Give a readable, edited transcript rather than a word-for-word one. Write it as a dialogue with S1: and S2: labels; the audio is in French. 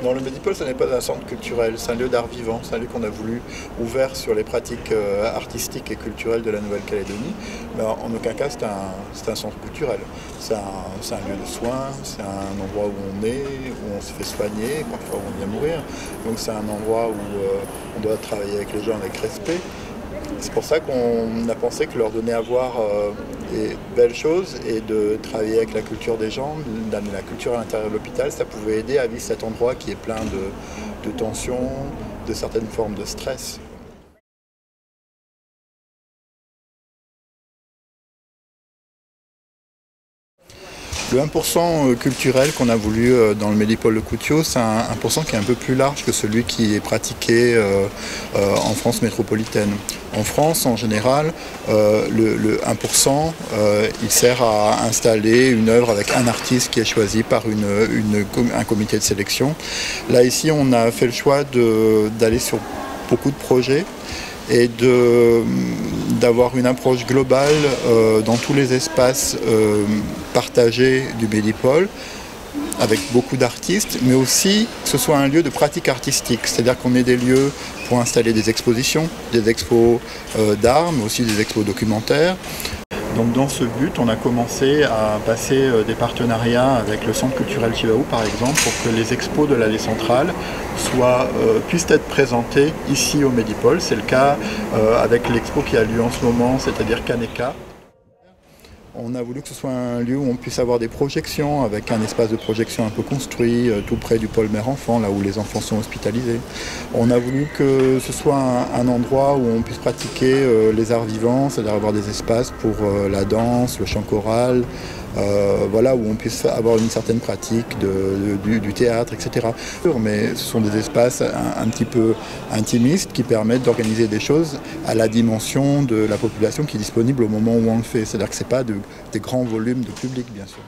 S1: Non, le Medipôle, ce n'est pas un centre culturel, c'est un lieu d'art vivant, c'est un lieu qu'on a voulu ouvert sur les pratiques artistiques et culturelles de la Nouvelle-Calédonie, mais en aucun cas c'est un centre culturel. C'est un lieu de soins, c'est un endroit où on est, où on se fait soigner, parfois où on vient mourir. Donc c'est un endroit où on doit travailler avec les gens avec respect. C'est pour ça qu'on a pensé que leur donner à voir des belles choses et de travailler avec la culture des gens, d'amener la culture à l'intérieur de l'hôpital, ça pouvait aider à vivre cet endroit qui est plein de tensions, de certaines formes de stress. Le 1% culturel qu'on a voulu dans le Medipôle de Koutios, c'est un 1% qui est un peu plus large que celui qui est pratiqué en France métropolitaine. En France, en général, le 1%, il sert à installer une œuvre avec un artiste qui est choisi par un comité de sélection. Là, ici, on a fait le choix d'aller sur beaucoup de projets et d'avoir une approche globale dans tous les espaces partagés du Medipôle, avec beaucoup d'artistes, mais aussi que ce soit un lieu de pratique artistique, c'est-à-dire qu'on ait des lieux pour installer des expositions, des expos d'art, mais aussi des expos documentaires. Donc dans ce but, on a commencé à passer des partenariats avec le Centre culturel Chibaou par exemple, pour que les expos de l'allée centrale puissent être présentées ici au Medipôle. C'est le cas avec l'expo qui a lieu en ce moment, c'est-à-dire Kaneka. On a voulu que ce soit un lieu où on puisse avoir des projections, avec un espace de projection un peu construit, tout près du pôle mère-enfant, là où les enfants sont hospitalisés. On a voulu que ce soit un endroit où on puisse pratiquer les arts vivants, c'est-à-dire avoir des espaces pour la danse, le chant choral, voilà, où on puisse avoir une certaine pratique du théâtre, etc. Mais ce sont des espaces un petit peu intimistes qui permettent d'organiser des choses à la dimension de la population qui est disponible au moment où on le fait. C'est-à-dire que ce n'est pas des grands volumes de public, bien sûr.